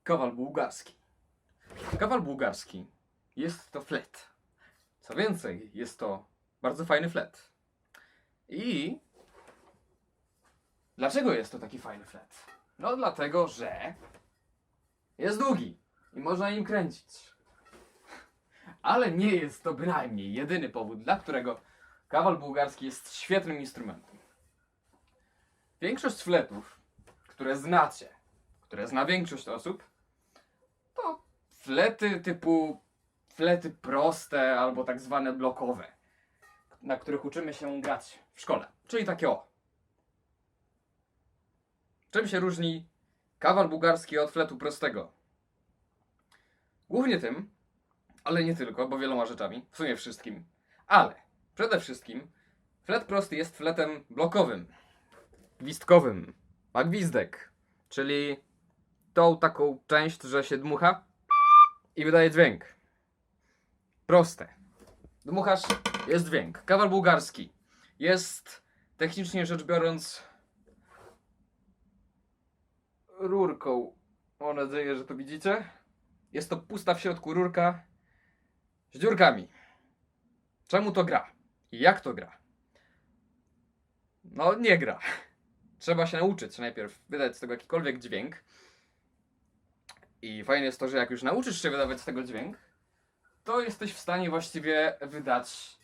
Kawal bułgarski. Kawal bułgarski jest to flet. Co więcej, jest to bardzo fajny flet. I dlaczego jest to taki fajny flet? No dlatego, że jest długi i można nim kręcić. Ale nie jest to bynajmniej jedyny powód, dla którego kawal bułgarski jest świetnym instrumentem. Większość fletów, które znacie, które zna większość osób, to flety typu flety proste albo tak zwane blokowe, na których uczymy się grać w szkole. Czyli takie o. Czym się różni kawal bułgarski od fletu prostego? Głównie tym, ale nie tylko, bo wieloma rzeczami, w sumie wszystkim. Ale przede wszystkim flet prosty jest fletem blokowym, gwizdkowym. Ma gwizdek, czyli tą taką część, że się dmucha i wydaje dźwięk. Proste. Dmuchasz, jest dźwięk. Kawal bułgarski jest technicznie rzecz biorąc rurką. Mam nadzieję, że to widzicie. Jest to pusta w środku rurka z dziurkami. Czemu to gra? I jak to gra? No nie gra. Trzeba się nauczyć najpierw wydać z tego jakikolwiek dźwięk. I fajne jest to, że jak już nauczysz się wydawać z tego dźwięk, to jesteś w stanie właściwie wydać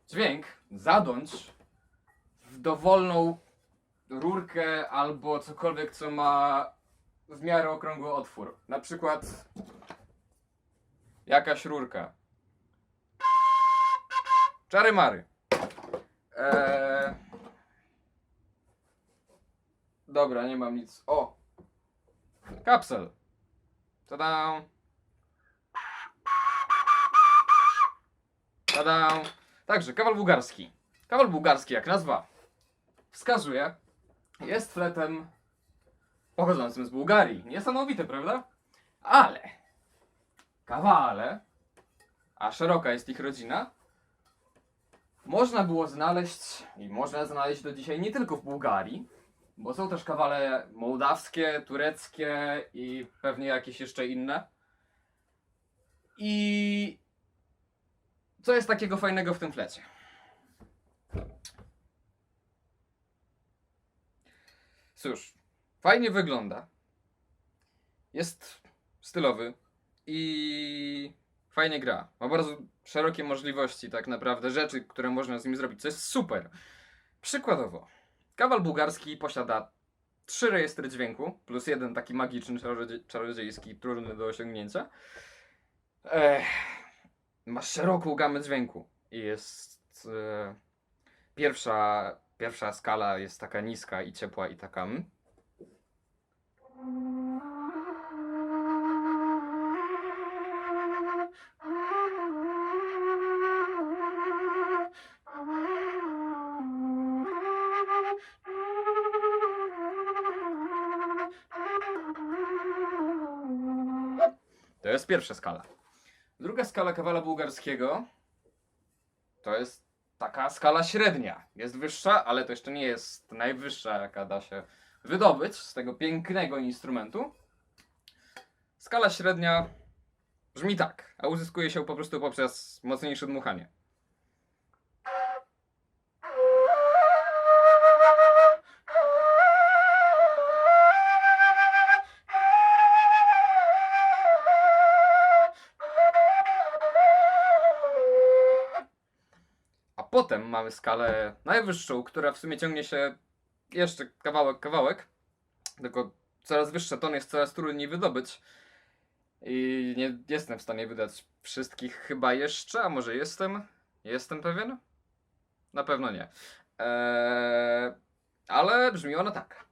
dźwięk, zadąć w dowolną rurkę albo cokolwiek, co ma w miarę okrągły otwór. Na przykład jakaś rurka. Czary mary. Dobra, nie mam nic. O! Kapsel. Tada! Tada! Także, kawal bułgarski. Kawal bułgarski, jak nazwa wskazuje, jest fletem pochodzącym z Bułgarii. Niesamowite, prawda? Ale kawale, a szeroka jest ich rodzina, można było znaleźć i można znaleźć do dzisiaj nie tylko w Bułgarii, bo są też kawale mołdawskie, tureckie i pewnie jakieś jeszcze inne. I co jest takiego fajnego w tym flecie? Cóż, fajnie wygląda. Jest stylowy i fajnie gra. Ma bardzo szerokie możliwości, tak naprawdę, rzeczy, które można z nim zrobić, co jest super. Przykładowo, kawal bułgarski posiada 3 rejestry dźwięku, plus jeden taki magiczny, czarodziejski, trudny do osiągnięcia. Ma szeroką gamę dźwięku i jest pierwsza skala jest taka niska i ciepła i taka To jest pierwsza skala. Druga skala kawala bułgarskiego to jest taka skala średnia. Jest wyższa, ale to jeszcze nie jest najwyższa, jaka da się wydobyć z tego pięknego instrumentu. Skala średnia brzmi tak, a uzyskuje się po prostu poprzez mocniejsze dmuchanie. Potem mamy skalę najwyższą, która w sumie ciągnie się jeszcze kawałek, tylko coraz wyższy ton jest coraz trudniej wydobyć i nie jestem w stanie wydać wszystkich chyba jeszcze, a może jestem pewien? Na pewno nie. Ale brzmi ona tak.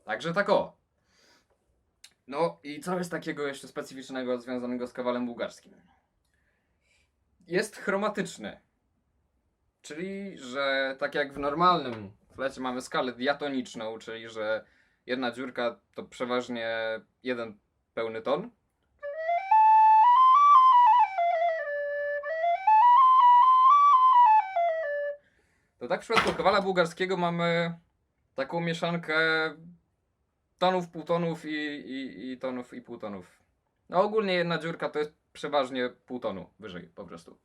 Także tak o. No i co jest takiego jeszcze specyficznego związanego z kawalem bułgarskim? Jest chromatyczny. Czyli, że tak jak w normalnym flecie mamy skalę diatoniczną, czyli że jedna dziurka to przeważnie jeden pełny ton. To tak w przypadku kawala bułgarskiego mamy taką mieszankę tonów, półtonów i tonów i półtonów. No ogólnie jedna dziurka to jest przeważnie pół tonu wyżej po prostu.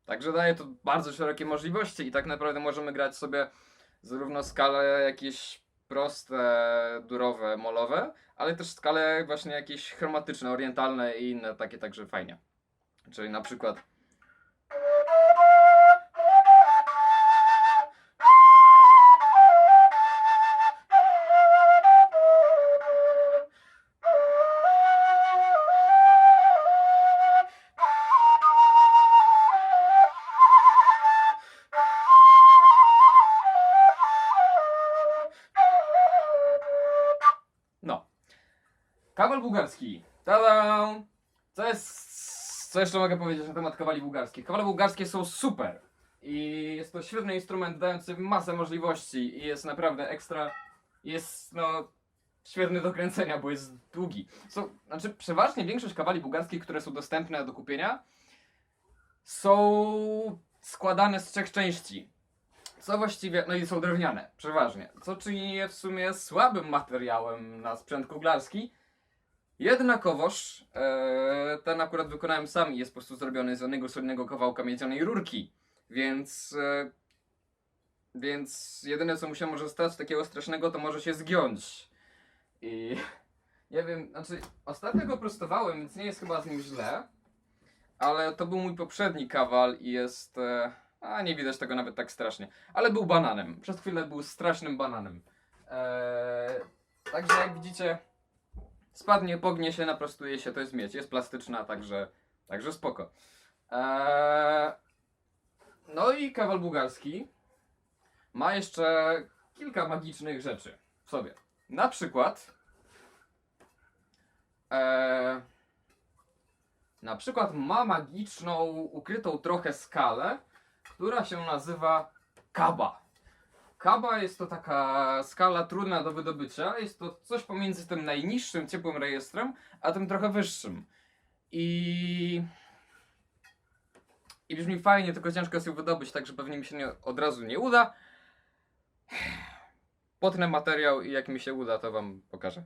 Także daje to bardzo szerokie możliwości i tak naprawdę możemy grać sobie zarówno skale jakieś proste, durowe, molowe, ale też skale właśnie jakieś chromatyczne, orientalne i inne takie, także fajnie. Czyli na przykład no. Kawal bułgarski. Tada! Co jeszcze mogę powiedzieć na temat kawali bułgarskich? Kawale bułgarskie są super. I jest to świetny instrument dający masę możliwości i jest naprawdę ekstra. Jest świetny do kręcenia, bo jest długi. Znaczy przeważnie większość kawali bułgarskich, które są dostępne do kupienia, są składane z 3 części. Co właściwie, no i są drewniane, przeważnie. Co czyni je w sumie słabym materiałem na sprzęt kuglarski. Jednakowoż, ten akurat wykonałem sam i jest po prostu zrobiony z jednego solidnego kawałka miedzianej rurki. Więc jedyne co mu się może stać takiego strasznego, to może się zgiąć. I nie wiem, znaczy ostatnio go prostowałem, więc nie jest chyba z nim źle. Ale to był mój poprzedni kawal i jest... nie widać tego nawet tak strasznie. Ale był bananem. Przez chwilę był strasznym bananem. Także jak widzicie, spadnie, pognie się, naprostuje się, to jest miedź. Jest plastyczna, także spoko. No i kawal bułgarski ma jeszcze kilka magicznych rzeczy w sobie. Na przykład... ma magiczną, ukrytą trochę skalę, która się nazywa kaba. Kaba jest to taka skala trudna do wydobycia. Jest to coś pomiędzy tym najniższym ciepłym rejestrem, a tym trochę wyższym. I brzmi fajnie, tylko ciężko jest ją wydobyć, także pewnie mi się od razu nie uda. Potnę materiał i jak mi się uda, to wam pokażę.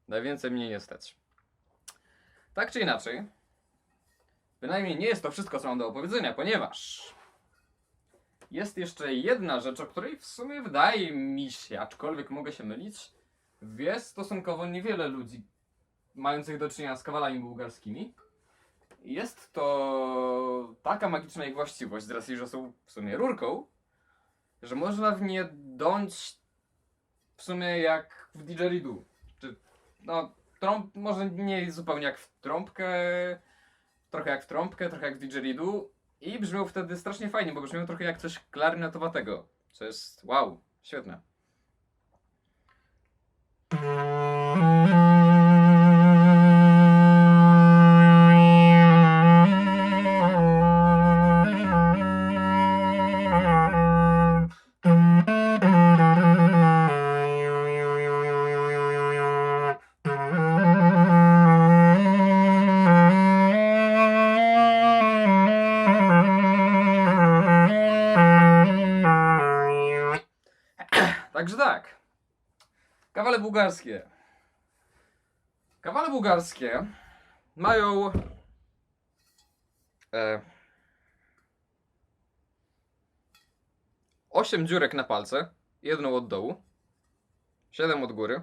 Najwięcej mnie nie stać. Tak czy inaczej, bynajmniej nie jest to wszystko, co mam do opowiedzenia, ponieważ jest jeszcze jedna rzecz, o której w sumie wydaje mi się, aczkolwiek mogę się mylić, wie stosunkowo niewiele ludzi mających do czynienia z kawalami bułgarskimi. Jest to taka magiczna ich właściwość, z racji, że są w sumie rurką, że można w nie dąć w sumie jak w didgeridoo. Może nie zupełnie jak w trąbkę, trochę jak w trąbkę, trochę jak w didgeridoo i brzmią wtedy strasznie fajnie, bo brzmią trochę jak coś klarnetowatego, co jest wow, świetne. Także tak. Kawale bułgarskie. Kawale bułgarskie mają 8 dziurek na palce, jedną od dołu, 7 od góry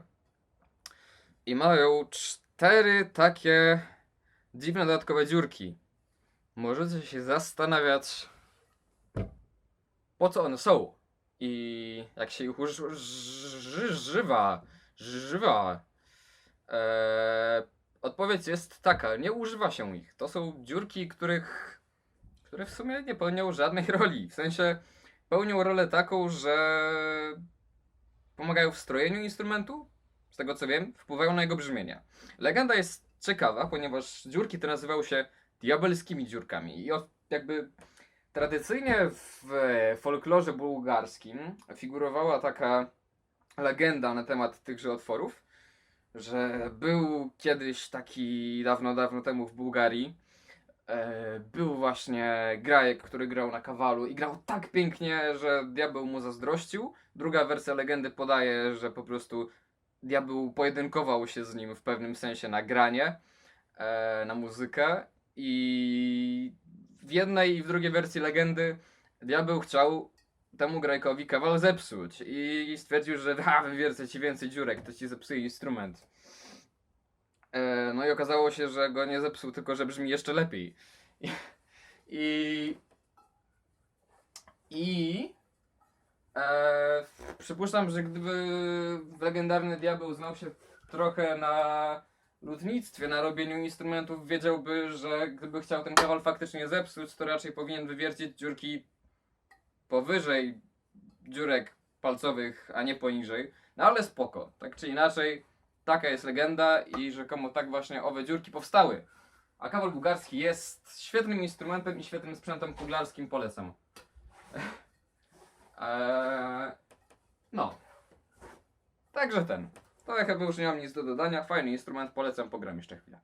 i mają 4 takie dziwne dodatkowe dziurki. Możecie się zastanawiać, po co one są i jak się ich używa. odpowiedź jest taka, nie używa się ich. To są dziurki, które w sumie nie pełnią żadnej roli. W sensie pełnią rolę taką, że pomagają w strojeniu instrumentu, z tego co wiem, wpływają na jego brzmienie. Legenda jest ciekawa, ponieważ dziurki te nazywały się diabelskimi dziurkami i jakby tradycyjnie w folklorze bułgarskim figurowała taka legenda na temat tychże otworów, że był kiedyś taki dawno, dawno temu w Bułgarii, był właśnie grajek, który grał na kawalu i grał tak pięknie, że diabeł mu zazdrościł. Druga wersja legendy podaje, że po prostu diabeł pojedynkował się z nim w pewnym sensie na granie, na muzykę i w jednej i w drugiej wersji legendy diabeł chciał temu grajkowi kawal zepsuć i stwierdził, że wywiercę ci więcej dziurek, to ci zepsuje instrument. No i okazało się, że go nie zepsuł, tylko że brzmi jeszcze lepiej. I, i przypuszczam, że gdyby legendarny diabeł znał się trochę na lutnictwie, na robieniu instrumentów, wiedziałby, że gdyby chciał ten kawal faktycznie zepsuć, to raczej powinien wywiercić dziurki powyżej dziurek palcowych, a nie poniżej. No ale spoko, tak czy inaczej, taka jest legenda i rzekomo tak właśnie owe dziurki powstały. A kawal bułgarski jest świetnym instrumentem i świetnym sprzętem kuglarskim, polecam. No. Także to chyba już nie mam nic do dodania. Fajny instrument, polecam, pogram jeszcze chwilę.